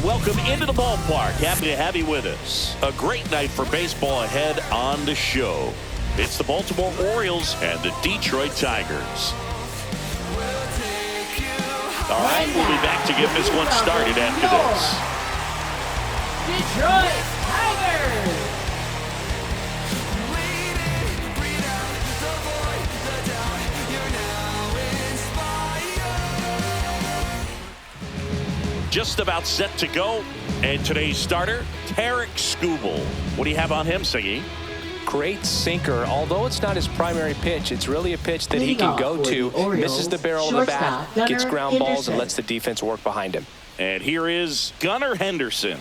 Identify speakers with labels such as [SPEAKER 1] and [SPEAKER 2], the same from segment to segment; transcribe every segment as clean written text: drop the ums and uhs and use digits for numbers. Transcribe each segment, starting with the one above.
[SPEAKER 1] welcome into the ballpark. Happy to have you with us. A great night for baseball ahead on the show. It's the Baltimore Orioles and the Detroit Tigers. All right, we'll be back to get this one started after this.
[SPEAKER 2] Detroit Tigers.
[SPEAKER 1] Just about set to go. And today's starter, Tarek Skubal. What do you have on him, Siggy?
[SPEAKER 3] Great sinker. Although it's not his primary pitch, it's really a pitch that he can go to. Misses the barrel of the bat, gets ground balls, and lets the defense work behind him.
[SPEAKER 1] And here is Gunnar Henderson.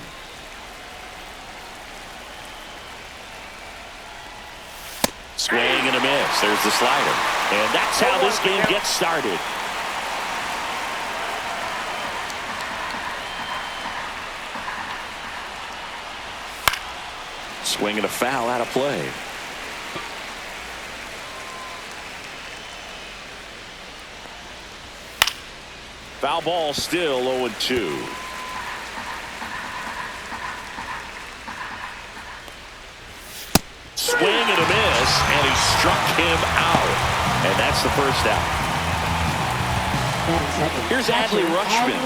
[SPEAKER 1] Swing and a miss. There's the slider. And that's how this game gets started. Swing and a foul out of play. Foul ball, still 0-2. Swing and a miss, and he struck him out. And that's the first out. Here's Adley Rutschman.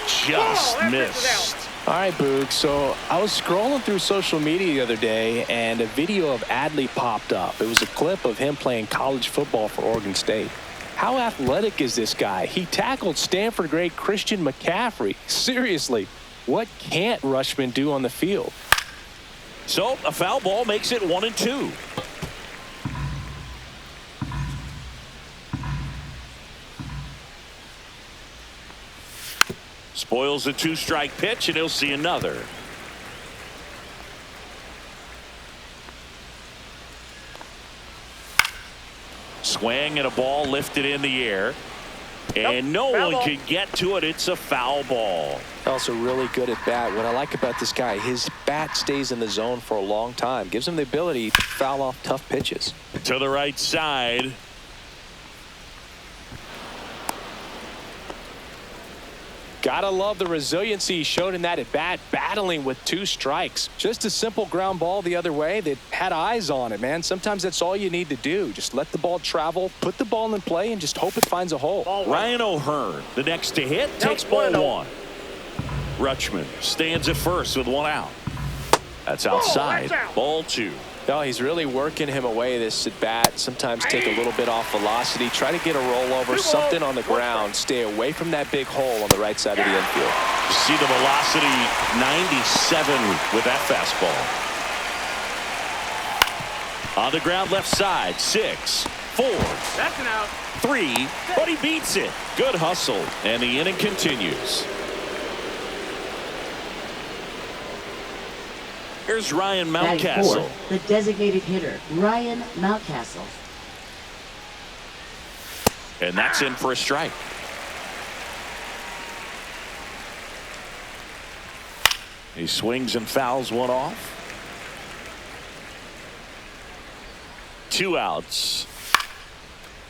[SPEAKER 1] Just missed.
[SPEAKER 3] All right, Boog. So I was scrolling through social media the other day, and a video of Adley popped up. It was a clip of him playing college football for Oregon State. How athletic is this guy? He tackled Stanford great Christian McCaffrey. Seriously, what can't Rutschman do on the field?
[SPEAKER 1] So a foul ball makes it 1-2. Spoils a two-strike pitch, and he'll see another. Swing and a ball lifted in the air. And no one can get to it. It's a foul ball.
[SPEAKER 3] Also really good at bat. What I like about this guy, his bat stays in the zone for a long time. Gives him the ability to foul off tough pitches.
[SPEAKER 1] To the right side.
[SPEAKER 3] Gotta love the resiliency he showed in that at bat, battling with two strikes. Just a simple ground ball the other way that had eyes on it, man. Sometimes that's all you need to do. Just let the ball travel, put the ball in play, and just hope it finds a hole.
[SPEAKER 1] Ryan O'Hearn, the next to hit, takes ball one. Rutschman stands at first with one out. That's outside. Ball two.
[SPEAKER 3] No, he's really working him away this at bat. Sometimes take a little bit off velocity. Try to get a rollover, something on the ground. Stay away from that big hole on the right side of the infield.
[SPEAKER 1] See the velocity 97 with that fastball. On the ground left side. 6, 4.
[SPEAKER 2] That's an out.
[SPEAKER 1] 3, but he beats it. Good hustle. And the inning continues. Here's Ryan Mountcastle.
[SPEAKER 4] The designated hitter, Ryan Mountcastle.
[SPEAKER 1] And that's in for a strike. He swings and fouls one off. 2 outs.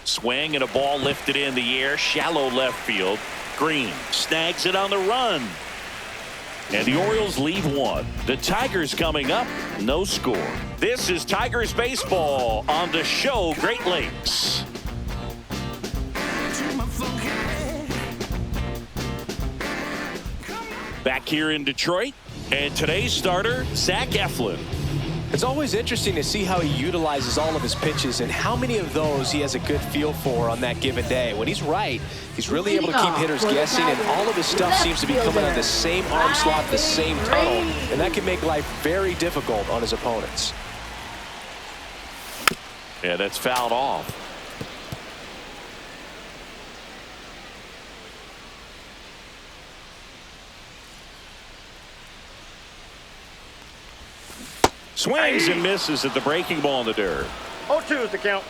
[SPEAKER 1] Swing and a ball lifted in the air. Shallow left field. Green snags it on the run. And the Orioles leave one. The Tigers coming up, no score. This is Tigers baseball on the show Great Lakes. Back here in Detroit, and today's starter, Zach Eflin.
[SPEAKER 3] It's always interesting to see how he utilizes all of his pitches and how many of those he has a good feel for on that given day. When he's right, he's really able to keep hitters guessing, and all of his stuff seems to be coming on the same arm slot, the same tunnel, and that can make life very difficult on his opponents.
[SPEAKER 1] Yeah, that's fouled off. Swings and misses at the breaking ball in the dirt.
[SPEAKER 2] 0-2 is the count.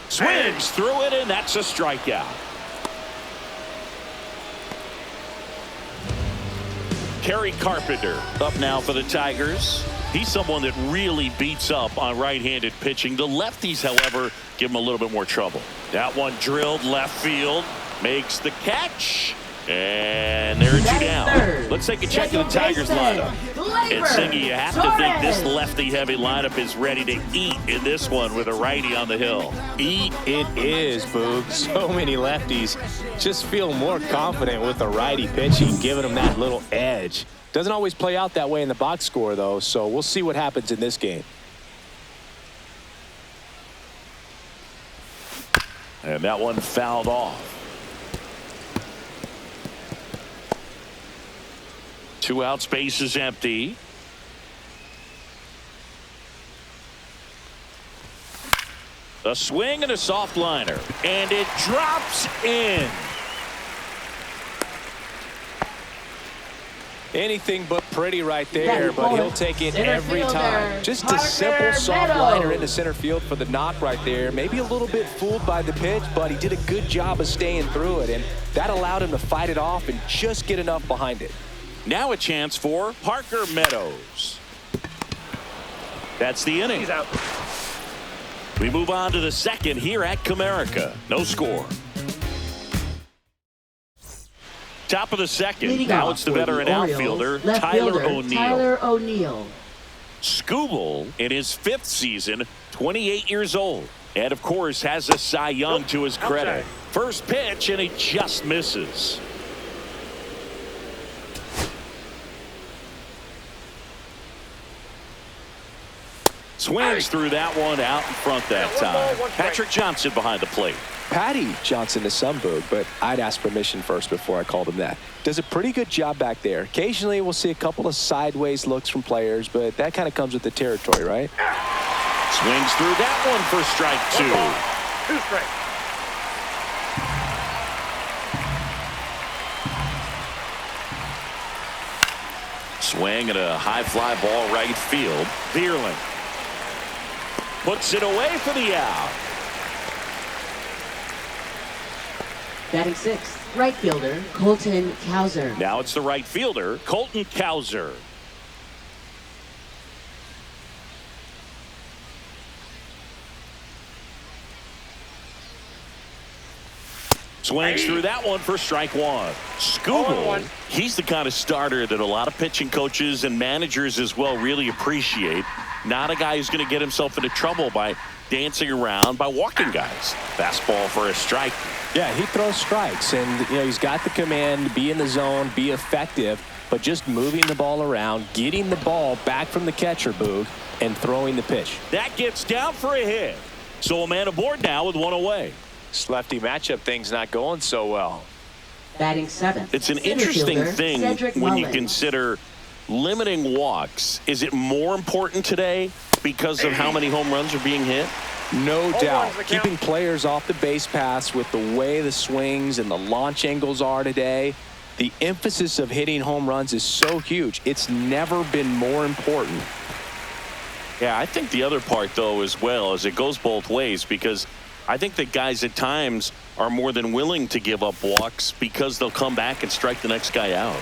[SPEAKER 1] Swings through it, and that's a strikeout. Kerry Carpenter up now for the Tigers. He's someone that really beats up on right-handed pitching. The lefties, however, give him a little bit more trouble. That one drilled left field. Makes the catch. And there are two down. Let's take a check of the Tigers lineup. And Singy, you have to think this lefty-heavy lineup is ready to eat in this one with a righty on the hill.
[SPEAKER 3] Eat it is, Boog. So many lefties just feel more confident with the righty pitching, giving them that little edge. Doesn't always play out that way in the box score, though, so we'll see what happens in this game.
[SPEAKER 1] And that one fouled off. 2 out, space is empty. A swing and a soft liner, and it drops in.
[SPEAKER 3] Anything but pretty right there, but he'll take it every time. Just a simple
[SPEAKER 4] Parker
[SPEAKER 3] soft
[SPEAKER 4] Meadows.
[SPEAKER 3] liner into center field for the knock right there. Maybe a little bit fooled by the pitch, but he did a good job of staying through it, and that allowed him to fight it off and just get enough behind it.
[SPEAKER 1] Now a chance for Parker Meadows. That's the inning.
[SPEAKER 2] He's out.
[SPEAKER 1] We move on to the second here at Comerica. No score. Top of the second.
[SPEAKER 4] Leading
[SPEAKER 1] Now
[SPEAKER 4] off
[SPEAKER 1] it's the
[SPEAKER 4] for
[SPEAKER 1] veteran
[SPEAKER 4] Orioles,
[SPEAKER 1] outfielder,
[SPEAKER 4] left
[SPEAKER 1] Tyler
[SPEAKER 4] fielder,
[SPEAKER 1] O'Neill.
[SPEAKER 4] Tyler O'Neill.
[SPEAKER 1] Skubal in his 5th season, 28 years old. And, of course, has a Cy Young to his credit.
[SPEAKER 2] Outside.
[SPEAKER 1] First pitch, and he just misses. Swings through that one out in front that
[SPEAKER 2] Yeah, one ball,
[SPEAKER 1] time.
[SPEAKER 2] one strike.
[SPEAKER 1] Patrick Johnson behind the plate.
[SPEAKER 3] Patty Johnson to some, Boog, but I'd ask permission first before I called him that. Does a pretty good job back there. Occasionally we'll see a couple of sideways looks from players, but that kind of comes with the territory, right?
[SPEAKER 1] Swings through that one for strike 2.
[SPEAKER 2] 2 strikes.
[SPEAKER 1] Swing and a high fly ball right field. Bierling puts it away for the out.
[SPEAKER 4] Batting 6th, right fielder, Colton Cowser.
[SPEAKER 1] Now it's the right fielder, Colton Cowser. Swings through that one for strike 1. Skubal,
[SPEAKER 2] 0-1.
[SPEAKER 1] he's the kind of starter that a lot of pitching coaches and managers as well really appreciate. Not a guy who's going to get himself into trouble by dancing around, by walking guys. Fastball for a strike.
[SPEAKER 3] Yeah, he throws strikes, and he's got the command to be in the zone, be effective, but just moving the ball around, getting the ball back from the catcher, Boog, and throwing the pitch.
[SPEAKER 1] That gets down for a hit. So a man aboard now with one away.
[SPEAKER 3] This lefty matchup thing's not going so well.
[SPEAKER 4] Batting 7th.
[SPEAKER 1] It's an
[SPEAKER 4] center
[SPEAKER 1] interesting
[SPEAKER 4] fielder,
[SPEAKER 1] thing
[SPEAKER 4] Cedric
[SPEAKER 1] when you
[SPEAKER 4] Mullins.
[SPEAKER 1] consider limiting walks. Is it more important today because of how many home runs are being hit?
[SPEAKER 3] No doubt.
[SPEAKER 2] one's the count.
[SPEAKER 3] Keeping players off the base paths with the way the swings and the launch angles are today, the emphasis of hitting home runs is so huge. It's never been more important.
[SPEAKER 1] Yeah, I think the other part, though, as well, is it goes both ways, because I think that guys at times are more than willing to give up walks because they'll come back and strike the next guy out.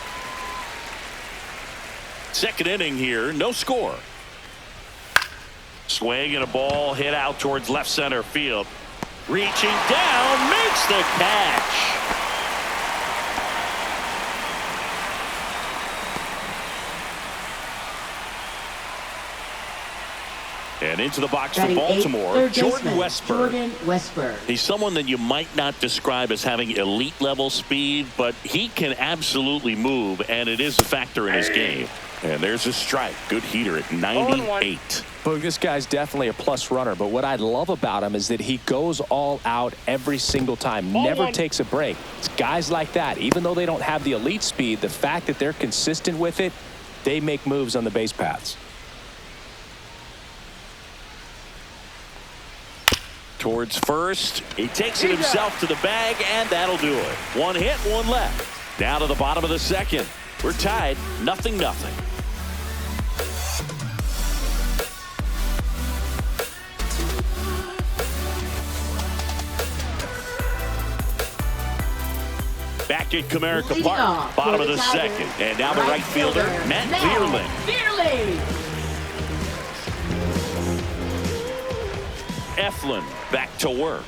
[SPEAKER 1] Second inning here, no score. Swing and a ball hit out towards left center field. Reaching down, makes the catch. And into the box for
[SPEAKER 4] Batting 8th,
[SPEAKER 1] Baltimore,
[SPEAKER 4] third
[SPEAKER 1] Jordan
[SPEAKER 4] baseman,
[SPEAKER 1] Westberg.
[SPEAKER 4] Jordan Westberg.
[SPEAKER 1] He's someone that you might not describe as having elite level speed, but he can absolutely move, and it is a factor in his game. And there's a strike. Good heater at 98.
[SPEAKER 3] But this guy's definitely a plus runner, but what I love about him is that he goes all out every single time, never takes a break. It's guys like that, even though they don't have the elite speed, the fact that they're consistent with it, they make moves on the base paths.
[SPEAKER 1] Towards first. He takes it himself to the bag, and that'll do it. One hit, one left. Down to the bottom of the second. We're tied, 0-0. Back at Comerica
[SPEAKER 4] Leading
[SPEAKER 1] Park,
[SPEAKER 4] off
[SPEAKER 1] bottom
[SPEAKER 4] for
[SPEAKER 1] of the
[SPEAKER 4] the
[SPEAKER 1] second.
[SPEAKER 4] Tigers,
[SPEAKER 1] And now the right fielder, Matt Vierling. Eflin back to work.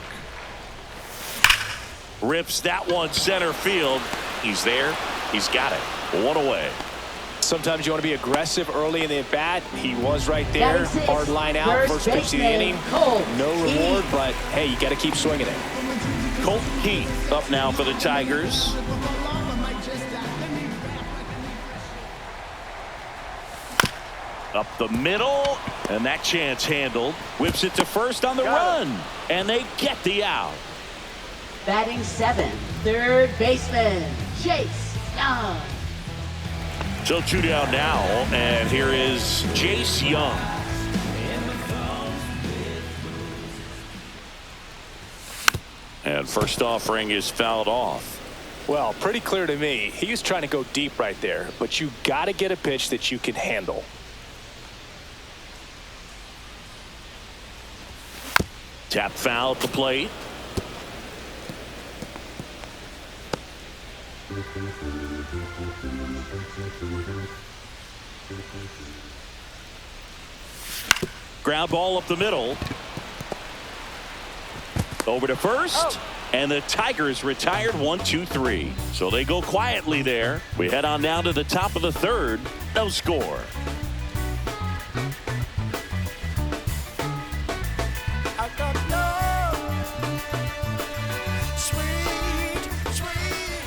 [SPEAKER 1] Rips that one center field. He's there. He's got it. One away.
[SPEAKER 3] Sometimes you want to be aggressive early in the at-bat. He was right there. Hard line out. First pitch of the inning. No reward, but hey, you got to keep swinging it.
[SPEAKER 1] Colt Keith up now for the Tigers. Up the middle, and that chance handled. Whips it to first on the run, and they get the out.
[SPEAKER 4] Batting 7th, third baseman, Chase Young.
[SPEAKER 1] So 2 down now, and here is Chase Young. And first offering is fouled off.
[SPEAKER 3] Well, pretty clear to me. He was trying to go deep right there, but you got to get a pitch that you can handle.
[SPEAKER 1] Tap foul at the plate. Ground ball up the middle. Over to first. And the Tigers retired 1-2-3. So they go quietly there. We head on down to the top of the third. No score.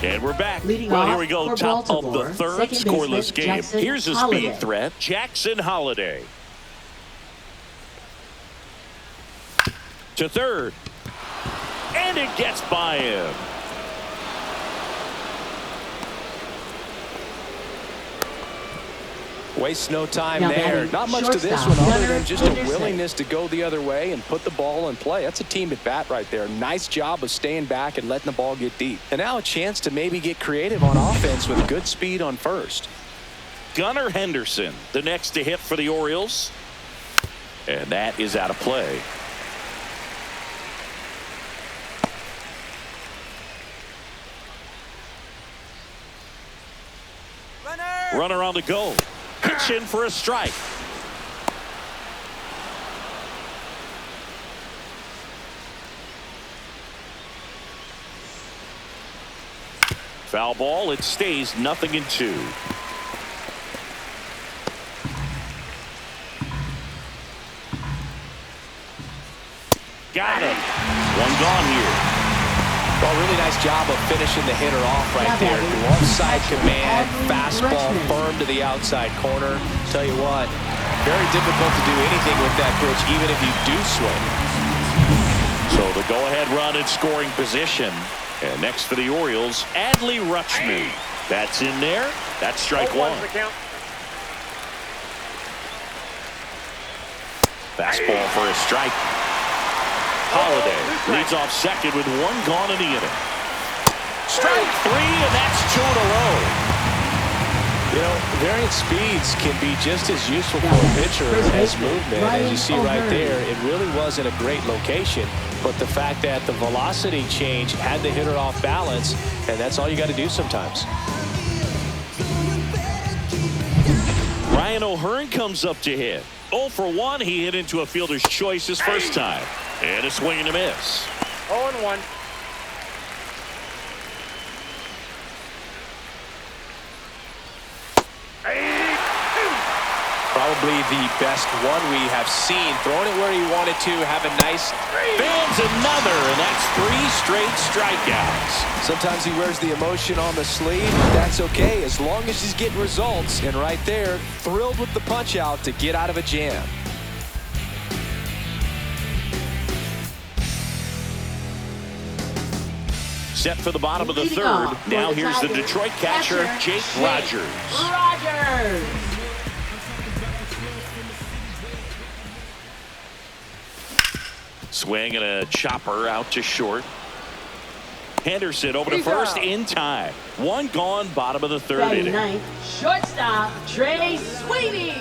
[SPEAKER 1] And we're back. Well, here we go. Top of the third, scoreless game. Here's a speed threat. Jackson Holliday. To third. And it gets by him.
[SPEAKER 3] Waste no time there. Not much to this one other than just a willingness to go the other way and put the ball in play. That's a team at bat right there. Nice job of staying back and letting the ball get deep. And now a chance to maybe get creative on offense with good speed on first.
[SPEAKER 1] Gunnar Henderson, the next to hit for the Orioles. And that is out of play. Runner on the go. Pitch in for a strike. Foul ball. It stays 0-2. Got it. One gone here.
[SPEAKER 3] Well, really nice job of finishing the hitter off right there. Offside command, fastball firm to the outside corner. Tell you what, very difficult to do anything with that pitch, even if you do swing.
[SPEAKER 1] So the go-ahead run in scoring position. And next for the Orioles, Adley Rutschman. That's in there. That's strike one. Fastball for a strike. Holliday leads off second with one gone in the inning. Strike three, and that's 2 in a row.
[SPEAKER 3] You know, variant speeds can be just as useful for a pitcher as movement. As you see right there, it really wasn't a great location, but the fact that the velocity change had the hitter off balance, and that's all you got to do sometimes.
[SPEAKER 1] Ryan O'Hearn comes up to hit. 0 for 1. He hit into a fielder's choice his first time. And a swing and a miss.
[SPEAKER 2] 0-1.
[SPEAKER 3] Probably the best one we have seen. Throwing it where he wanted to, have a nice...
[SPEAKER 1] Bands another, and that's 3 straight strikeouts.
[SPEAKER 3] Sometimes he wears the emotion on the sleeve, but that's okay as long as he's getting results. And right there, thrilled with the punch out to get out of a jam.
[SPEAKER 1] Set for the bottom of the third. Now here's the Detroit catcher, Jake Rogers. Swing and a chopper out to short. Henderson over to first in time. One gone, bottom of the third inning.
[SPEAKER 4] Ninth, shortstop, Trey Sweeney.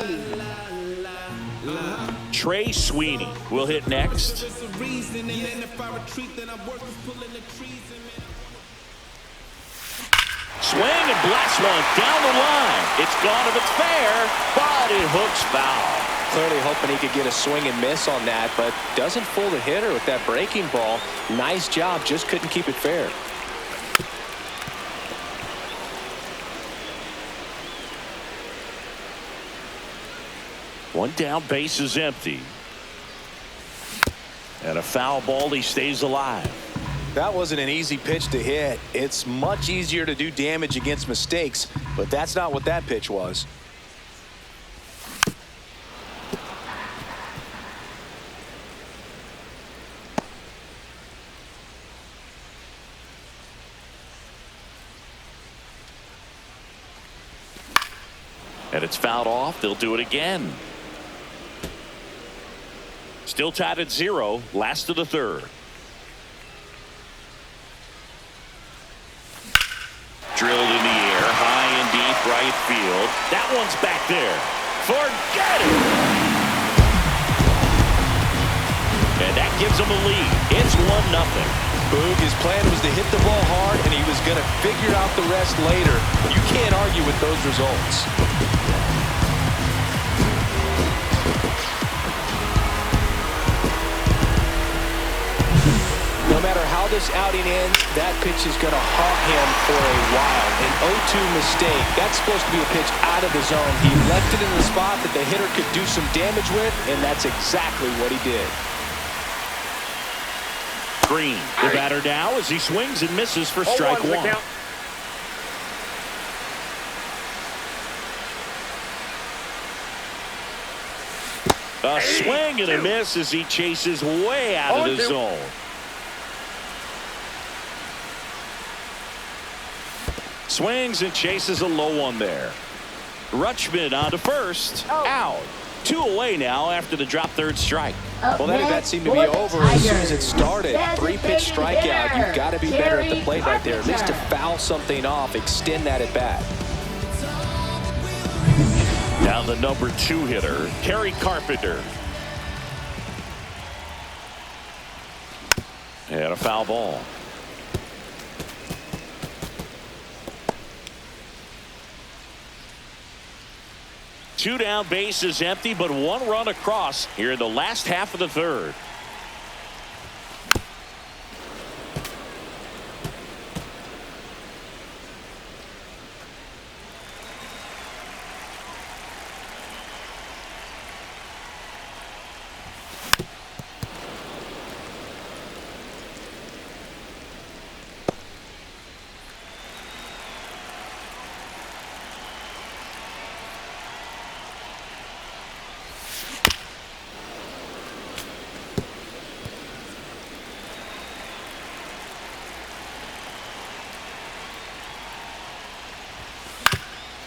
[SPEAKER 1] Trey Sweeney will hit next. blasts one down the line. It's gone if it's fair, but it hooks foul.
[SPEAKER 3] Clearly hoping he could get a swing and miss on that, but doesn't fool the hitter with that breaking ball. Nice job, just couldn't keep it fair.
[SPEAKER 1] One down, base is empty. And a foul ball, he stays alive.
[SPEAKER 3] That wasn't an easy pitch to hit. It's much easier to do damage against mistakes, but that's not what that pitch was.
[SPEAKER 1] And it's fouled off. They'll do it again. Still tied at 0. Last of the third. Drilled in the air. High and deep right field. That one's back there. Forget it. And that gives them a lead. It's 1-0.
[SPEAKER 3] Boog, his plan was to hit the ball hard, and he was going to figure out the rest later. You can't argue with those results. No matter how this outing ends, that pitch is going to haunt him for a while. An 0-2 mistake. That's supposed to be a pitch out of the zone. He left it in the spot that the hitter could do some damage with, and that's exactly what he did.
[SPEAKER 1] Green, the batter now as he swings and misses for strike one. A swing and a miss as he chases way out of the zone. Swings and chases a low one there. Rutschman on to first. Out. 2 away now after the drop third strike.
[SPEAKER 3] Well, that at bat seemed to be over as soon as it started. 3-pitch strikeout. You've got to be better at the plate right there. At least to foul something off, extend that at bat.
[SPEAKER 1] Now the number 2 hitter, Kerry Carpenter. And a foul ball. Two down, base is empty, but 1 run across here in the last half of the third.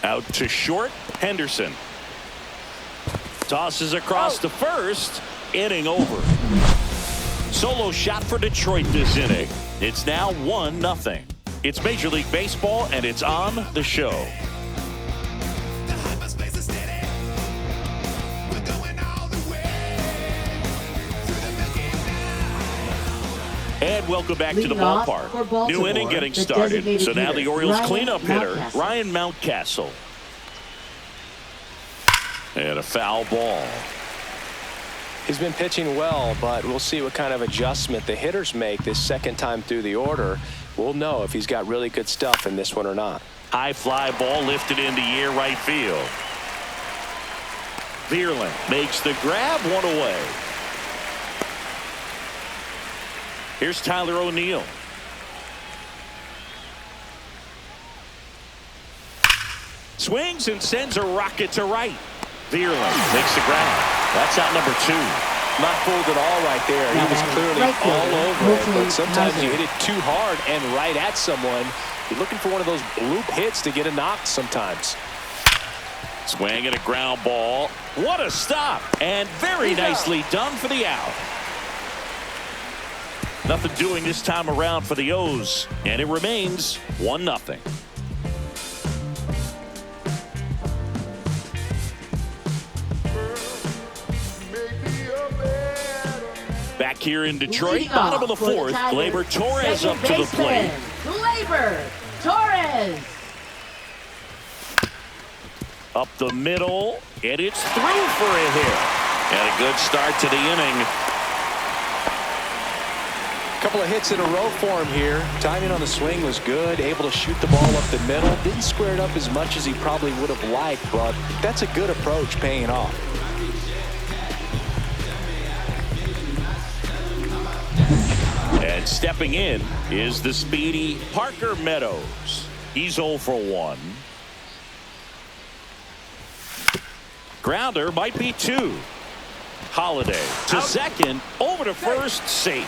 [SPEAKER 1] Out to short, Henderson. Tosses across to first. Inning over. Solo shot for Detroit this inning. It's now 1-0. It's Major League Baseball, and it's on the show. And welcome back to the ballpark. New inning getting started. So now the Orioles cleanup hitter, Ryan Mountcastle. And a foul ball.
[SPEAKER 3] He's been pitching well, but we'll see what kind of adjustment the hitters make this second time through the order. We'll know if he's got really good stuff in this one or not.
[SPEAKER 1] High fly ball lifted in the air right field. Vierling makes the grab, 1 away. Here's Tyler O'Neill. Swings and sends a rocket to right. Vierling takes the grab. That's out number 2.
[SPEAKER 3] Not fooled at all right there. He was clearly all over it, but sometimes you hit it too hard and right at someone. You're looking for one of those bloop hits to get a knock sometimes.
[SPEAKER 1] Swing and a ground ball. What a stop. And very nicely done for the out. Nothing doing this time around for the O's, and it remains 1-0. Back here in Detroit, bottom of the 4th, Gleyber Torres up to the plate.
[SPEAKER 4] Gleyber Torres.
[SPEAKER 1] Up the middle, and it's through for a hit. And a good start to the inning.
[SPEAKER 3] Couple of hits in a row for him here. Timing on the swing was good. Able to shoot the ball up the middle. Didn't square it up as much as he probably would have liked, but that's a good approach paying off.
[SPEAKER 1] And stepping in is the speedy Parker Meadows. He's 0 for 1. Grounder might be 2. Holiday to second, over to first, safe.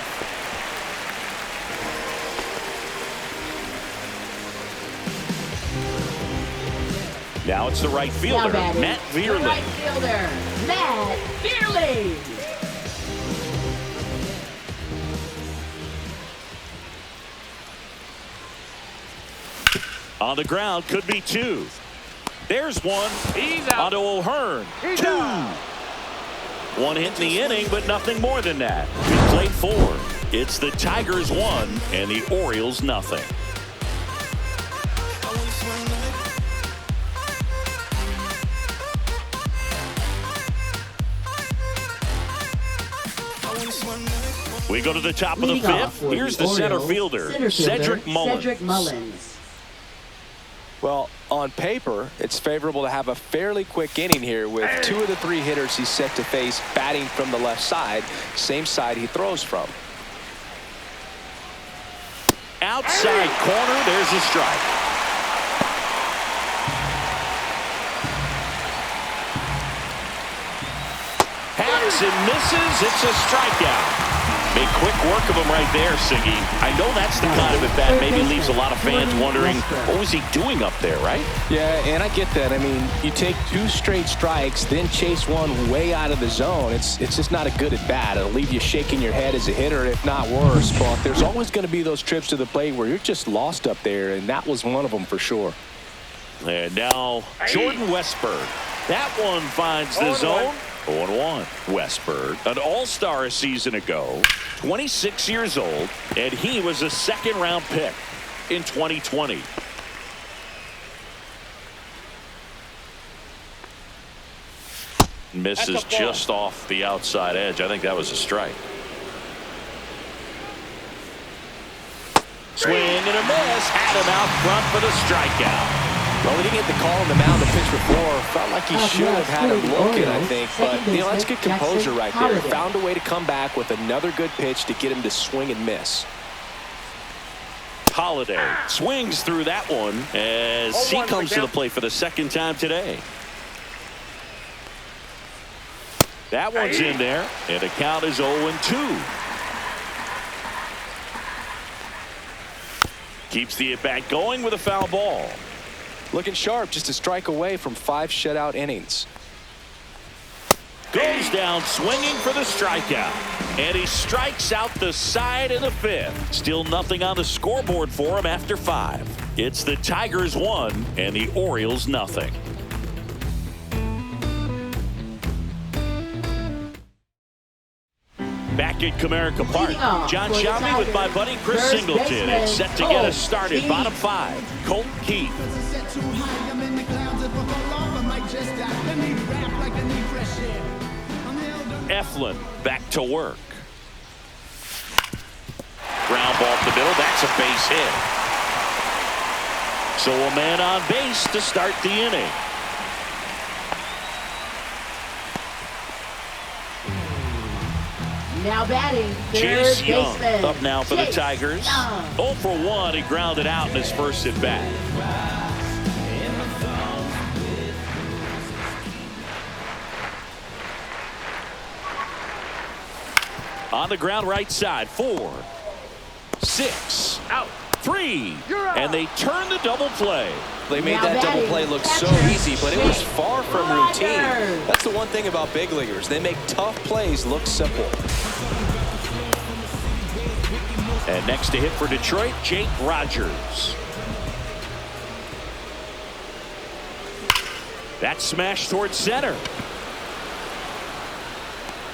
[SPEAKER 1] Now it's the right fielder, Matt Veerley.
[SPEAKER 4] Right fielder, Matt Veerley.
[SPEAKER 1] On the ground, could be 2. There's one.
[SPEAKER 2] He's out.
[SPEAKER 1] Onto O'Hearn.
[SPEAKER 2] He's
[SPEAKER 1] 2.
[SPEAKER 2] out.
[SPEAKER 1] One hit in the inning, but nothing more than that. We played 4. It's the Tigers 1 and the Orioles nothing. We go to the top of the 5th. Here's the center fielder, Cedric Mullins.
[SPEAKER 3] Well, on paper, it's favorable to have a fairly quick inning here with 2 of the 3 hitters he's set to face batting from the left side, same side he throws from.
[SPEAKER 1] Outside corner, there's a strike. Hacks and misses. It's a strikeout. Made quick work of him right there, Siggy. I know that's the kind of at bat maybe leaves a lot of fans wondering what was he doing up there, right?
[SPEAKER 3] Yeah, and I get that. I mean, you take 2 straight strikes, then chase one way out of the zone. It's just not a good at bat. It'll leave you shaking your head as a hitter, if not worse. But there's always going to be those trips to the plate where you're just lost up there, and that was one of them for sure.
[SPEAKER 1] And now Jordan Westburg. That one finds the zone. 0-1. Westburg, an all-star a season ago, 26 years old, and he was a second-round pick in 2020. Misses just off the outside edge. I think that was a strike. Swing and a miss. Had him out front for the strikeout.
[SPEAKER 3] Well, he didn't get the call on the mound the pitch before. Felt like he should have had him looking, I think. But, that's good composure right there. Found a way to come back with another good pitch to get him to swing and miss.
[SPEAKER 1] Holiday swings through that one as he comes to the plate for the second time today. That one's in there, and the count is 0-2. Keeps the at-bat going with a foul ball.
[SPEAKER 3] Looking sharp, just a strike away from 5 shutout innings.
[SPEAKER 1] Goes down swinging for the strikeout. And he strikes out the side of the 5th. Still nothing on the scoreboard for him after 5. It's the Tigers 1 and the Orioles nothing. Back at Comerica Park, John Shelby with my buddy Chris Singleton. It's set to get us started. Bottom 5, Colt Keith. Eflin back to work. Ground ball up the middle. That's a base hit. So a man on base to start the inning.
[SPEAKER 4] Now batting,
[SPEAKER 1] Chase
[SPEAKER 4] third
[SPEAKER 1] Young
[SPEAKER 4] baseman.
[SPEAKER 1] up now for the
[SPEAKER 4] Chase
[SPEAKER 1] Tigers.
[SPEAKER 4] Young.
[SPEAKER 1] 0 for 1. He grounded out in his first at bat. On the ground right side. 4, 6,
[SPEAKER 2] Out.
[SPEAKER 1] 3, and they turn the double play.
[SPEAKER 3] They made that double play look so easy, but it was far from routine. That's the one thing about big leaguers. They make tough plays look simple.
[SPEAKER 1] And next to hit for Detroit, Jake Rogers. That smash towards center.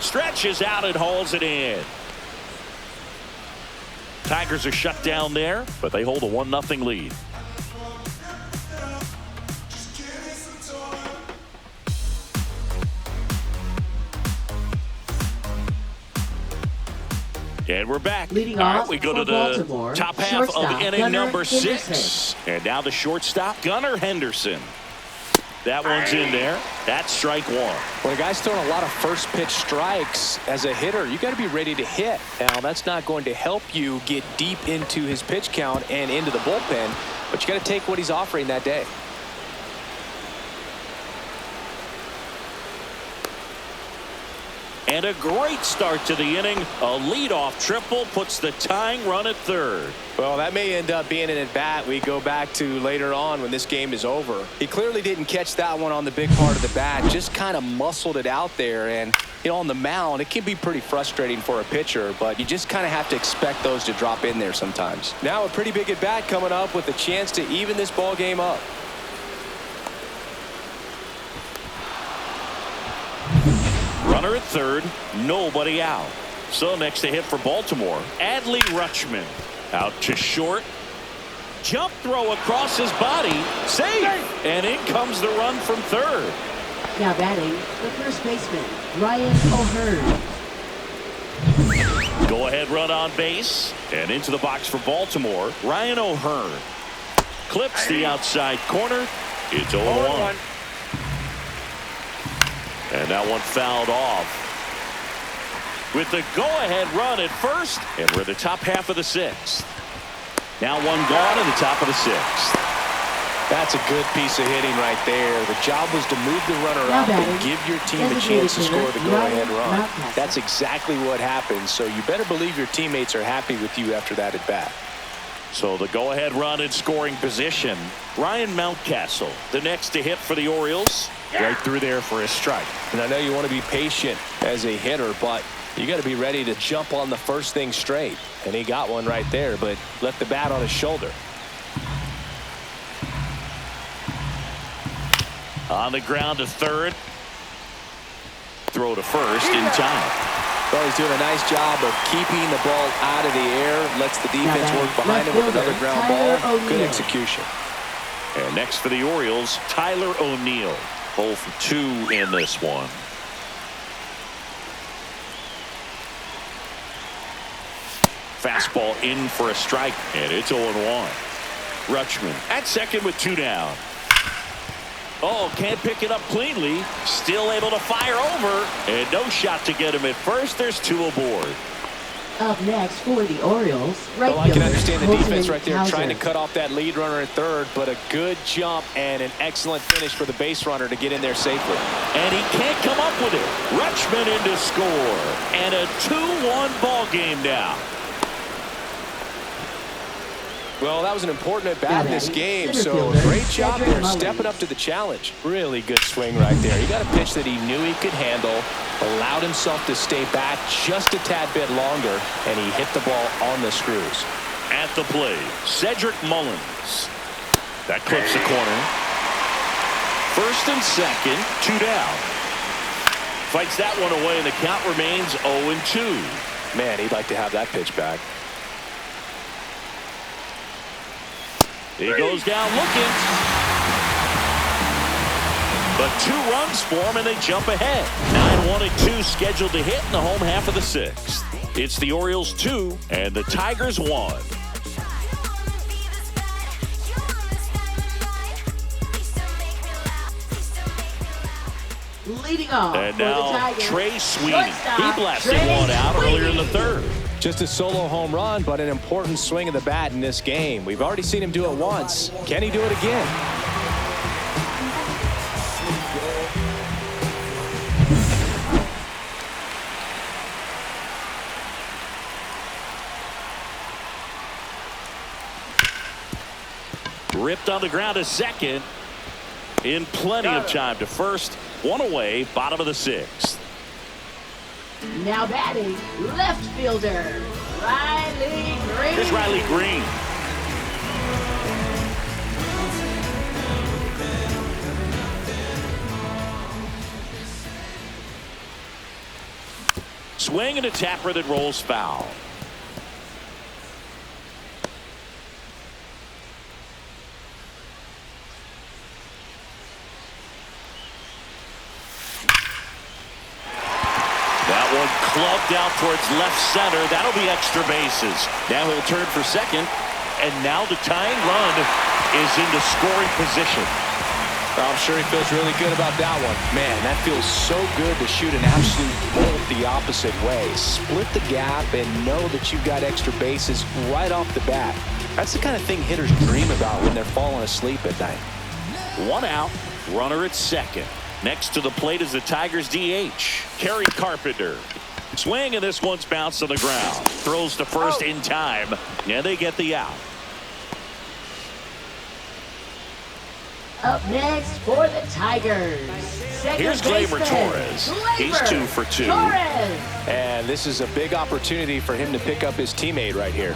[SPEAKER 1] Stretches out and hauls it in. Tigers are shut down there, but they hold a 1-0 lead. And we're back.
[SPEAKER 4] Leading
[SPEAKER 1] All right,
[SPEAKER 4] off
[SPEAKER 1] we go
[SPEAKER 4] for
[SPEAKER 1] to the
[SPEAKER 4] Baltimore,
[SPEAKER 1] top half of
[SPEAKER 4] shortstop,
[SPEAKER 1] inning
[SPEAKER 4] Gunnar
[SPEAKER 1] number 6.
[SPEAKER 4] Henderson.
[SPEAKER 1] And now the shortstop, Gunnar Henderson. That one's in there. That's strike one.
[SPEAKER 3] When a guy's throwing a lot of first pitch strikes as a hitter, you got to be ready to hit. Now, that's not going to help you get deep into his pitch count and into the bullpen, but you got to take what he's offering that day.
[SPEAKER 1] And a great start to the inning. A leadoff triple puts the tying run at third.
[SPEAKER 3] Well, that may end up being an at-bat we go back to later on when this game is over. He clearly didn't catch that one on the big part of the bat, just kind of muscled it out there. And, you know, on the mound, it can be pretty frustrating for a pitcher, but you just kind of have to expect those to drop in there sometimes. Now a pretty big at-bat coming up with a chance to even this ball game up.
[SPEAKER 1] Runner at third, nobody out. So next to hit for Baltimore, Adley Rutschman. Out to short. Jump throw across his body. Safe. And in comes the run from third.
[SPEAKER 4] Now batting, the first baseman, Ryan O'Hearn.
[SPEAKER 1] Go ahead run on base. And into the box for Baltimore, Ryan O'Hearn. Clips the outside corner. It's 0-1. And that one fouled off. With the go-ahead run at first, and we're the top half of the 6th. Now one gone in the top of the 6th.
[SPEAKER 3] That's a good piece of hitting right there. The job was to move the runner up and give your team a chance to score the go-ahead run. That's exactly what happened, so you better believe your teammates are happy with you after that at-bat.
[SPEAKER 1] So the go-ahead run in scoring position. Ryan Mountcastle, the next to hit for the Orioles. Right through there for a strike.
[SPEAKER 3] And I know you want to be patient as a hitter, but you got to be ready to jump on the first thing straight. And he got one right there, but left the bat on his shoulder.
[SPEAKER 1] On the ground to third. Throw to first in time.
[SPEAKER 3] Well, he's doing a nice job of keeping the ball out of the air. Lets the defense work behind him with another ground ball. Good execution.
[SPEAKER 1] And next for the Orioles, Tyler O'Neill. 0 for 2 in this one. Fastball in for a strike, and it's 0-1. Rutschman at second with 2 down. Oh, can't pick it up cleanly. Still able to fire over, and no shot to get him at first. There's 2 aboard.
[SPEAKER 4] Up next for the Orioles, right
[SPEAKER 3] Well, I can understand the defense
[SPEAKER 4] Colton
[SPEAKER 3] right there
[SPEAKER 4] Hauser.
[SPEAKER 3] trying to cut off that lead runner at third, but a good jump and an excellent finish for the base runner to get in there safely.
[SPEAKER 1] And he can't come up with it. Rutschman in to score. And a 2-1 ball game now.
[SPEAKER 3] Well, that was an important at-bat in this game, so
[SPEAKER 4] Center
[SPEAKER 3] great
[SPEAKER 4] fielder,
[SPEAKER 3] job
[SPEAKER 4] Cedric
[SPEAKER 3] there
[SPEAKER 4] Mullins.
[SPEAKER 3] stepping up to the challenge. Really good swing right there. He got a pitch that he knew he could handle, allowed himself to stay back just a tad bit longer, and he hit the ball on the screws.
[SPEAKER 1] At the plate, Cedric Mullins. That clips the corner. First and second, 2 down. Fights that one away, and the count remains 0-2.
[SPEAKER 3] Man, he'd like to have that pitch back.
[SPEAKER 1] He goes down looking. But 2 runs for him, and they jump ahead. 9-1-2 scheduled to hit in the home half of the 6th. It's the Orioles 2 and the Tigers 1.
[SPEAKER 4] Leading off
[SPEAKER 1] And
[SPEAKER 4] for the
[SPEAKER 1] now
[SPEAKER 4] Tigers,
[SPEAKER 1] Trey Sweeney.
[SPEAKER 4] shortstop,
[SPEAKER 1] He blasted
[SPEAKER 4] Trey
[SPEAKER 1] one out earlier in the
[SPEAKER 4] Sweeney.
[SPEAKER 1] 3rd.
[SPEAKER 3] Just a solo home run, but an important swing of the bat in this game. We've already seen him do it once. Can he do it again?
[SPEAKER 1] Ripped on the ground to second. In plenty of time to first. 1 away, bottom of the 6th.
[SPEAKER 4] Now batting, left fielder, Riley Green.
[SPEAKER 1] Here's Riley Green. Swing and a tapper that rolls foul. That one gloved out towards left center. That'll be extra bases. Now he'll turn for second. And now the tying run is into scoring position.
[SPEAKER 3] Well, I'm sure he feels really good about that one. Man, that feels so good to shoot an absolute bolt the opposite way. Split the gap and know that you've got extra bases right off the bat. That's the kind of thing hitters dream about when they're falling asleep at night.
[SPEAKER 1] 1 out, runner at second. Next to the plate is the Tigers DH, Kerry Carpenter. Swing, and this one's bounced to the ground. Throws to first in time, and they get the out.
[SPEAKER 4] Up next for the Tigers.
[SPEAKER 1] Here's Gleyber Torres. He's 2 for 2.
[SPEAKER 4] Torres.
[SPEAKER 3] And this is a big opportunity for him to pick up his teammate right here.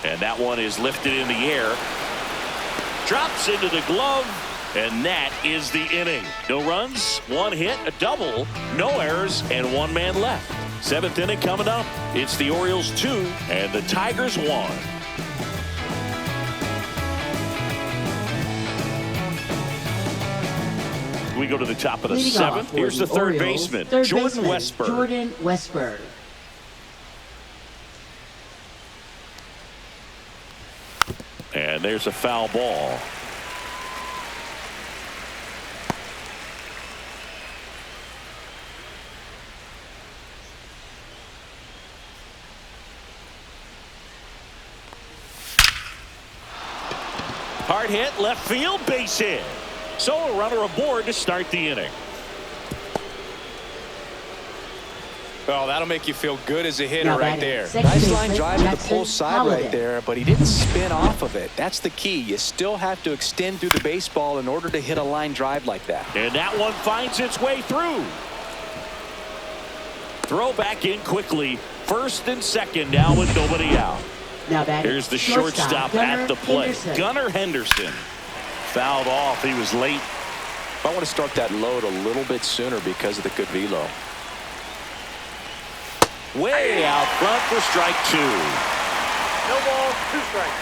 [SPEAKER 1] And that one is lifted in the air. Drops into the glove. And that is the inning. No runs, 1 hit, a double, no errors, and 1 man left. 7th inning coming up. It's the Orioles 2 and the Tigers 1. We go to the top of the 7th. Here's the third baseman, Jordan Westburg.
[SPEAKER 4] Jordan Westburg.
[SPEAKER 1] And there's a foul ball. Hard hit, left field, base hit. So a runner aboard to start the inning.
[SPEAKER 3] Well, that'll make you feel good as a hitter
[SPEAKER 4] Now
[SPEAKER 3] right there.
[SPEAKER 4] second
[SPEAKER 3] Nice
[SPEAKER 4] baseman,
[SPEAKER 3] line drive to the
[SPEAKER 4] Jackson
[SPEAKER 3] pull side
[SPEAKER 4] Holliday.
[SPEAKER 3] right there, but he didn't spin off of it. That's the key. You still have to extend through the baseball in order to hit a line drive like that.
[SPEAKER 1] And that one finds its way through. Throw back in quickly. First and second now with nobody out.
[SPEAKER 4] Now batting.
[SPEAKER 1] Here's the shortstop at the plate. Gunnar Henderson. Fouled off. He was late.
[SPEAKER 3] I want to start that load a little bit sooner because of the good velo.
[SPEAKER 1] Way out front for strike 2.
[SPEAKER 2] No ball, 2 strikes.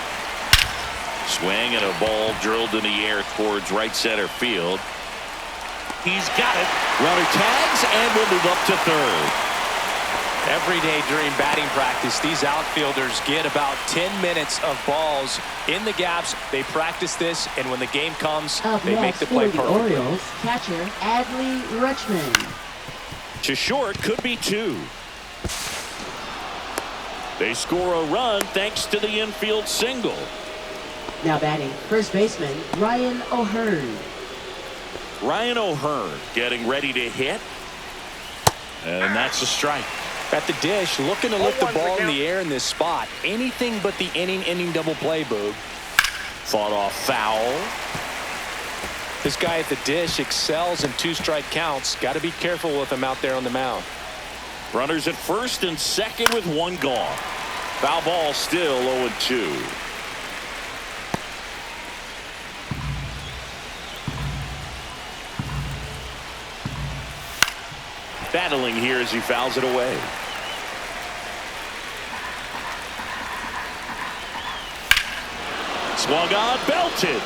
[SPEAKER 1] Swing and a ball drilled in the air towards right center field. He's got it. Runner tags and will move up to third.
[SPEAKER 3] Every day during batting practice, these outfielders get about 10 minutes of balls in the gaps. They practice this, and when the game comes, they make the play perfect.
[SPEAKER 4] Orioles catcher Adley Rutschman.
[SPEAKER 1] To short, could be 2. They score a run thanks to the infield single.
[SPEAKER 4] Now batting first baseman Ryan O'Hearn.
[SPEAKER 1] Ryan O'Hearn getting ready to hit. And that's a strike.
[SPEAKER 3] At the dish, looking to lift the ball in the air in this spot. Anything but the inning double play, Boog.
[SPEAKER 1] Fought off foul.
[SPEAKER 3] This guy at the dish excels in 2-strike counts. Got to be careful with him out there on the mound.
[SPEAKER 1] Runners at first and second with 1 gone. Foul ball still 0-2. Battling here as he fouls it away. Swung on, belted.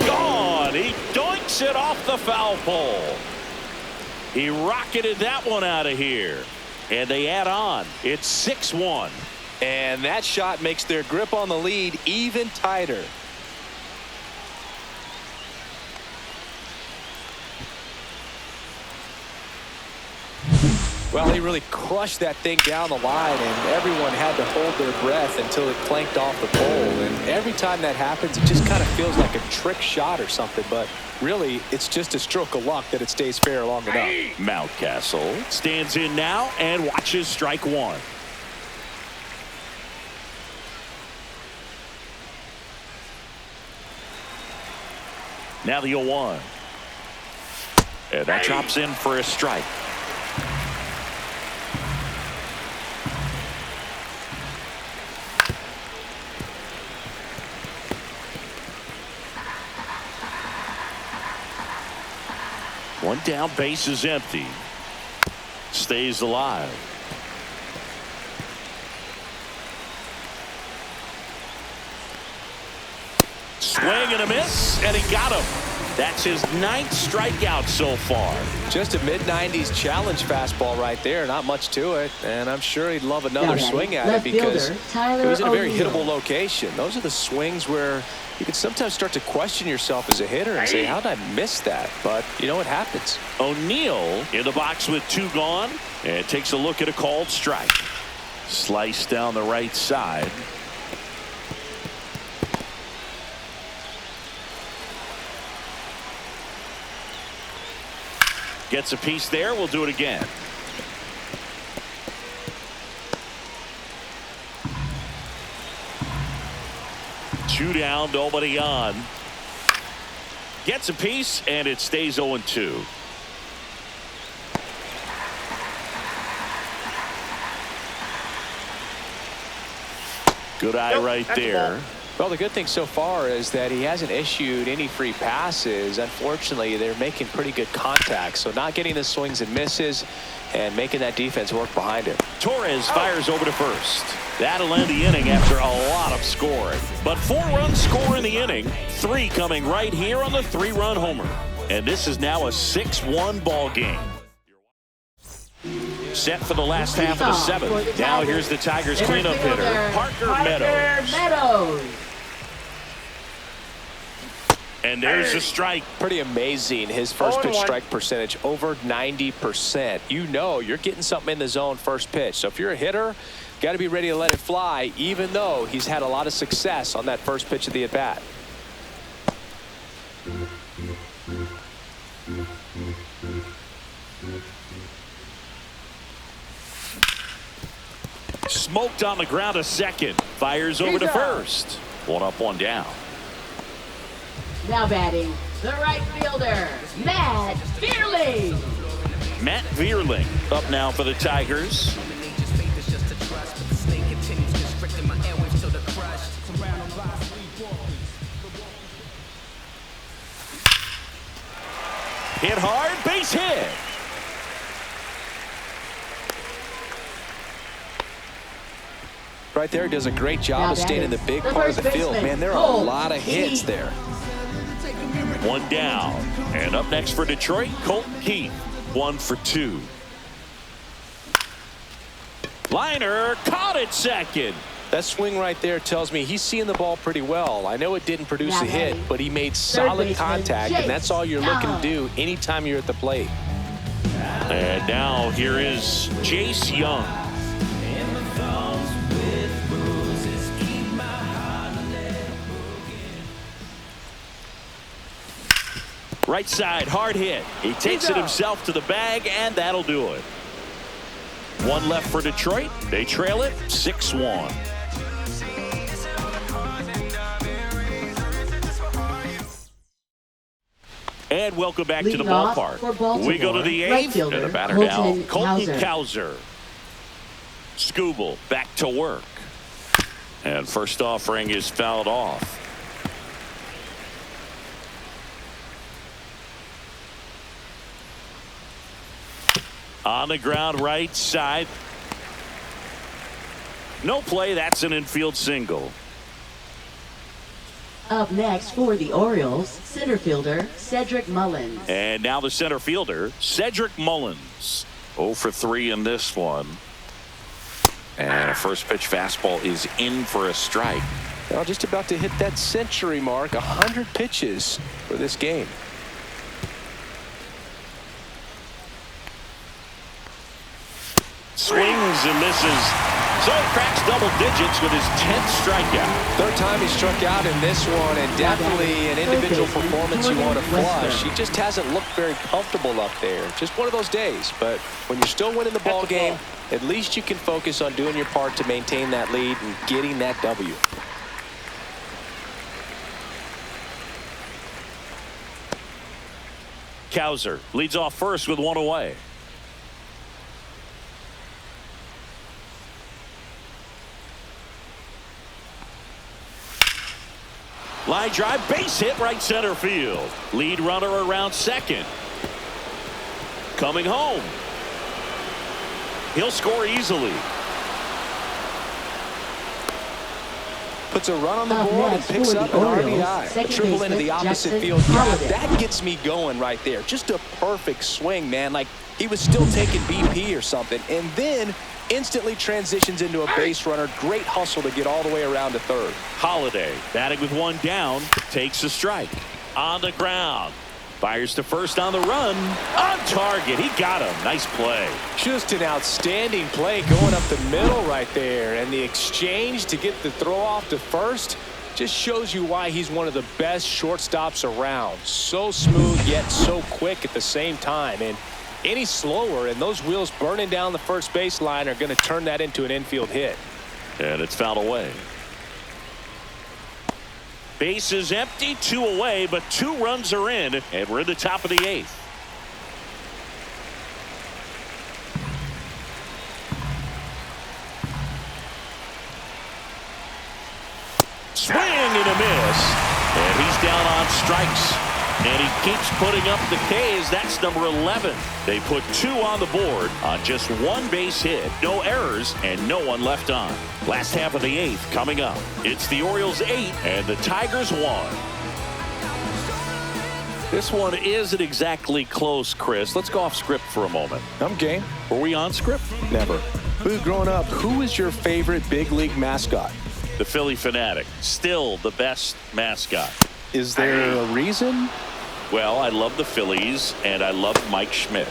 [SPEAKER 1] Gone. He doinks it off the foul pole. He rocketed that one out of here. And they add on. It's 6-1.
[SPEAKER 3] And that shot makes their grip on the lead even tighter. Well, he really crushed that thing down the line, and everyone had to hold their breath until it clanked off the pole. And every time that happens, it just kind of feels like a trick shot or something. But really, it's just a stroke of luck that it stays fair long enough.
[SPEAKER 1] Mountcastle stands in now and watches strike 1. Now the 0-1. And that drops in for a strike. One down, base is empty. Stays alive. Swing and a miss, and he got him. That's his 9th strikeout so far.
[SPEAKER 3] Just a mid-90s challenge fastball right there. Not much to it. And I'm sure he'd love another swing at it because it was in a very hittable location. Those are the swings where you can sometimes start to question yourself as a hitter and say, how did I miss that? But, you know, it happens.
[SPEAKER 1] O'Neill in the box with 2 gone and takes a look at a called strike. Slice down the right side. Gets a piece there. We'll do it again. Two down, nobody on. Gets a piece, and it stays 0-2. Good eye right there.
[SPEAKER 3] Well, the good thing so far is that he hasn't issued any free passes. Unfortunately, they're making pretty good contact. So not getting the swings and misses and making that defense work behind him.
[SPEAKER 1] Torres fires over to first. That'll end the inning after a lot of scoring. But 4 runs score in the inning. 3 coming right here on the 3-run homer. And this is now a 6-1 ball game. Set for the last half of the 7th. Now here's the Tigers cleanup hitter, Parker Meadows. And there's a strike.
[SPEAKER 3] Pretty amazing. His first pitch strike percentage over 90%. You know you're getting something in the zone first pitch. So if you're a hitter, got to be ready to let it fly, even though he's had a lot of success on that first pitch of the at-bat.
[SPEAKER 1] Smoked on the ground to second. Fires over to first. 1 up, 1 down.
[SPEAKER 4] Now batting, the right fielder, Matt Vierling.
[SPEAKER 1] Matt Vierling up now for the Tigers. Hit hard, base hit.
[SPEAKER 3] Right there, does a great job of staying in the big part of the field. Man, there are a lot of hits there.
[SPEAKER 1] 1 down. And up next for Detroit, Colton Keith. 1 for 2. Liner caught at second.
[SPEAKER 3] That swing right there tells me he's seeing the ball pretty well. I know it didn't produce a hit, but he made solid contact, and that's all you're looking to do anytime you're at the plate.
[SPEAKER 1] And now here is Jace Young. Right side, hard hit. He takes it himself to the bag, and that'll do it. 1 left for Detroit. They trail it 6-1. And welcome back to the ballpark. We go to the 8th, and the batter now, Colton Cowser. Skubal back to work. And first offering is fouled off. On the ground, right side. No play. That's an infield single.
[SPEAKER 4] Up next for the Orioles, center fielder Cedric Mullins.
[SPEAKER 1] And now the center fielder, Cedric Mullins. 0 for 3 in this one. And a first pitch fastball is in for a strike.
[SPEAKER 3] Well, just about to hit that century mark, 100 pitches for this game.
[SPEAKER 1] Swings and misses. So he cracks double digits with his 10th strikeout.
[SPEAKER 3] Third time he struck out in this one, and definitely an individual performance you want to flush. He just hasn't looked very comfortable up there. Just one of those days. But when you're still winning the ball game, at least you can focus on doing your part to maintain that lead and getting that W.
[SPEAKER 1] Cowser leads off first with 1 away. Line drive, base hit, right center field. Lead runner around second. Coming home. He'll score easily.
[SPEAKER 3] puts a run on the
[SPEAKER 4] Up
[SPEAKER 3] board and
[SPEAKER 4] next
[SPEAKER 3] picks
[SPEAKER 4] for
[SPEAKER 3] up
[SPEAKER 4] the
[SPEAKER 3] an
[SPEAKER 4] Orioles,
[SPEAKER 3] RBI. A
[SPEAKER 4] second
[SPEAKER 3] triple into
[SPEAKER 4] baseman,
[SPEAKER 3] the opposite
[SPEAKER 4] Jackson
[SPEAKER 3] field. Yeah,
[SPEAKER 4] Holiday.
[SPEAKER 3] that gets me going right there. Just a perfect swing, man. Like he was still taking BP or something. And then instantly transitions into a base runner. Great hustle to get all the way around to third.
[SPEAKER 1] Holiday batting with one down, takes a strike. On the ground. Fires to first on the run. On target. He got him. Nice play.
[SPEAKER 3] Just an outstanding play going up the middle right there. And the exchange to get the throw off to first just shows you why he's one of the best shortstops around. So smooth yet so quick at the same time. And any slower and those wheels burning down the first baseline are going to turn that into an infield hit.
[SPEAKER 1] And it's fouled away. Base is empty, 2 away, but 2 runs are in, and we're in the top of the 8th. Swing and a miss, and he's down on strikes. And he keeps putting up the Ks. That's number 11. They put 2 on the board on just 1 base hit, no errors, and no one left on. Last half of the 8th coming up. It's the Orioles 8 and the Tigers 1. This one isn't exactly close, Chris. Let's go off script for a moment.
[SPEAKER 3] I'm game.
[SPEAKER 1] Were we on script?
[SPEAKER 3] Never. Growing up, who was your favorite big league mascot?
[SPEAKER 1] The Philly Fanatic. Still the best mascot.
[SPEAKER 3] Is there a reason?
[SPEAKER 1] Well, I love the Phillies, and I love Mike Schmidt.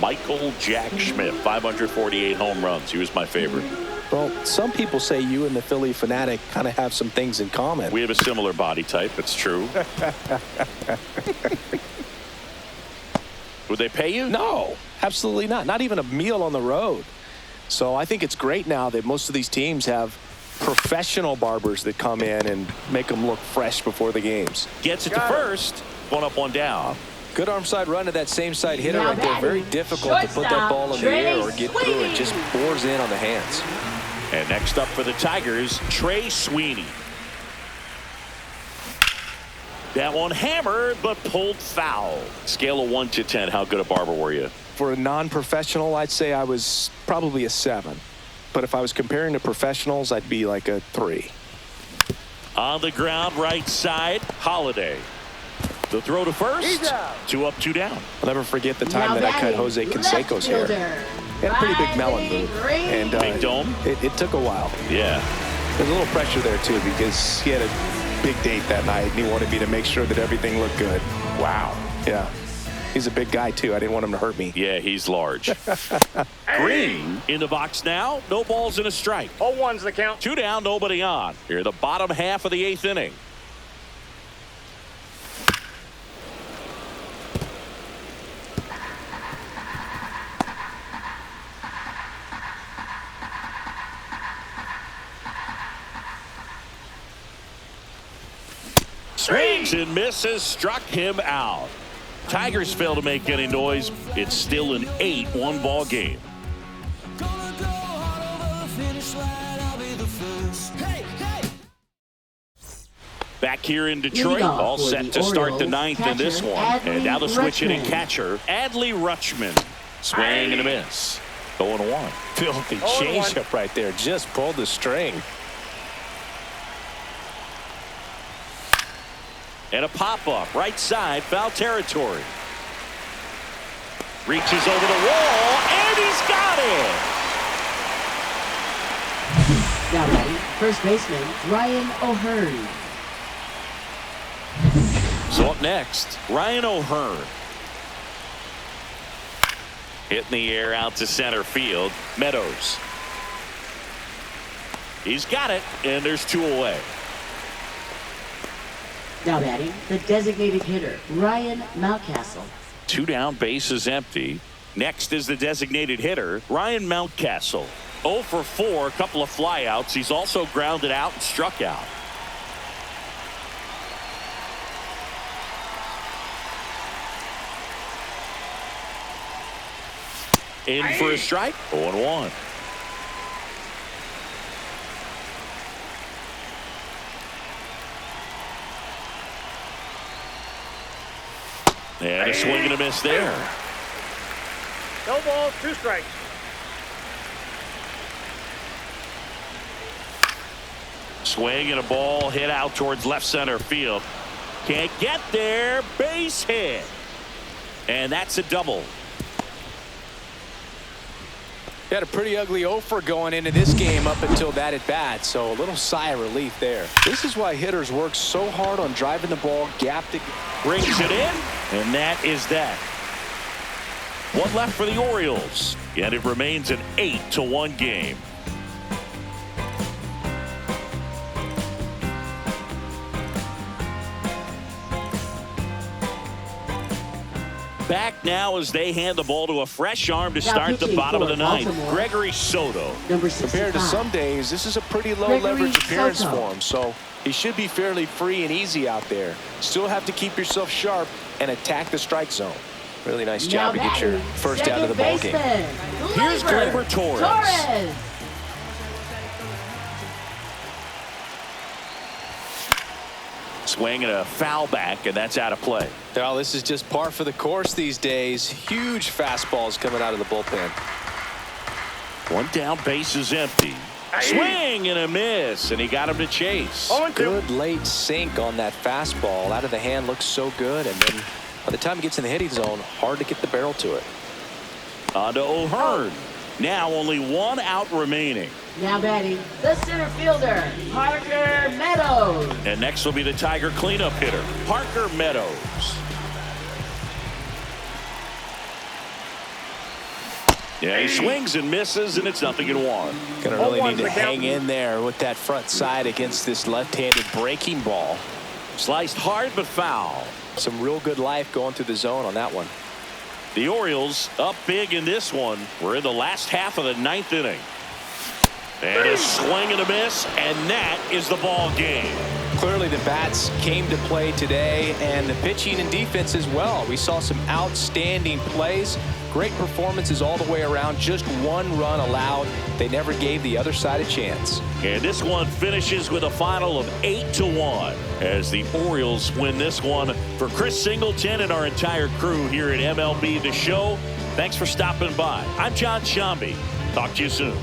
[SPEAKER 1] Michael Jack Schmidt, 548 home runs. He was my favorite.
[SPEAKER 3] Well, some people say you and the Philly Fanatic kind of have some things in common.
[SPEAKER 1] We have a similar body type. It's true. Would they pay you?
[SPEAKER 3] No, absolutely not. Not even a meal on the road. So I think it's great now that most of these teams have professional barbers that come in and make them look fresh before the games.
[SPEAKER 1] Gets it to first. 1 up, 1 down.
[SPEAKER 3] Good arm side run to that same side hitter right there. Very difficult to put that ball in the air or get through it. Just bores in on the hands.
[SPEAKER 1] And next up for the Tigers, Trey Sweeney. That one hammered, but pulled foul. Scale of 1 to 10, how good a barber were you?
[SPEAKER 3] For a non-professional, I'd say I was probably a 7. But if I was comparing to professionals, I'd be like a 3.
[SPEAKER 1] On the ground, right side, Holiday. The throw to first. 2 up, 2 down.
[SPEAKER 3] I'll never forget the time that I cut Jose Canseco's hair. He had a pretty big melon move. And
[SPEAKER 1] big dome?
[SPEAKER 3] It took a while.
[SPEAKER 1] Yeah.
[SPEAKER 3] There's a little pressure there, too, because he had a big date that night, and he wanted me to make sure that everything looked good.
[SPEAKER 1] Wow.
[SPEAKER 3] Yeah. He's a big guy, too. I didn't want him to hurt me.
[SPEAKER 1] Yeah, he's large. Green in the box now. No balls and a strike.
[SPEAKER 2] 0-1's the count.
[SPEAKER 1] 2 down, nobody on. Here, the bottom half of the 8th inning. Swings and misses, struck him out. Tigers fail to make any noise. It's still an 8-1 ball game. Back here in Detroit, all set to start the 9th in this one. And now the switch hitting catcher, Adley Rutschman. Swing and a miss. 0-1.
[SPEAKER 3] Filthy changeup right there. Just pulled the string.
[SPEAKER 1] And a pop-up, right side, foul territory. Reaches over the wall, and he's got it!
[SPEAKER 4] Now ready, first baseman, Ryan O'Hearn.
[SPEAKER 1] So up next, Ryan O'Hearn. Hit in the air out to center field. Meadows. He's got it, and there's 2 away.
[SPEAKER 4] Now batting, the designated hitter, Ryan Mountcastle.
[SPEAKER 1] 2 down, base is empty. Next is the designated hitter, Ryan Mountcastle. 0 for 4, a couple of flyouts. He's also grounded out and struck out. In for a strike, 0-1. And a swing and a miss there.
[SPEAKER 2] No balls, 2 strikes.
[SPEAKER 1] Swing and a ball hit out towards left center field. Can't get there. Base hit. And that's a double.
[SPEAKER 3] He had a pretty ugly offer going into this game up until that at bat, so a little sigh of relief there. This is why hitters work so hard on driving the ball, gapped it.
[SPEAKER 1] Brings it in, and that is that. One left for the Orioles, and it remains an 8-1 game. Back now as they hand the ball to a fresh arm to start the bottom of the ninth. Gregory Soto.
[SPEAKER 3] Compared to some days, this is a pretty low leverage appearance for him, so he should be fairly free and easy out there. Still have to keep yourself sharp and attack the strike zone. Really nice job to get your first out of the ball game.
[SPEAKER 1] Here's Gleyber Torres. Swing and a foul back, and that's out of play.
[SPEAKER 3] Well, this is just par for the course these days. Huge fastballs coming out of the bullpen.
[SPEAKER 1] One down, base is empty. Swing and a miss, and he got him to chase.
[SPEAKER 3] Good late sink on that fastball. Out of the hand, looks so good, and then by the time it gets in the hitting zone, hard to get the barrel to it.
[SPEAKER 1] On to O'Hearn. Now only one out remaining.
[SPEAKER 4] Now batting, the center fielder, Parker Meadows.
[SPEAKER 1] And next will be the Tiger cleanup hitter, Parker Meadows. Yeah, he swings and misses, and it's 0-1.
[SPEAKER 3] Gonna really need to hang in there with that front side against this left-handed breaking ball.
[SPEAKER 1] Sliced hard but foul.
[SPEAKER 3] Some real good life going through the zone on that one.
[SPEAKER 1] The Orioles up big in this one. We're in the last half of the ninth inning. And a swing and a miss, and that is the ball game.
[SPEAKER 3] Clearly the bats came to play today, and the pitching and defense as well. We saw some outstanding plays. Great performances all the way around. Just one run allowed. They never gave the other side a chance.
[SPEAKER 1] And this one finishes with a final of 8-1 as the Orioles win this one. For Chris Singleton and our entire crew here at MLB The Show, thanks for stopping by. I'm John Shambi. Talk to you soon.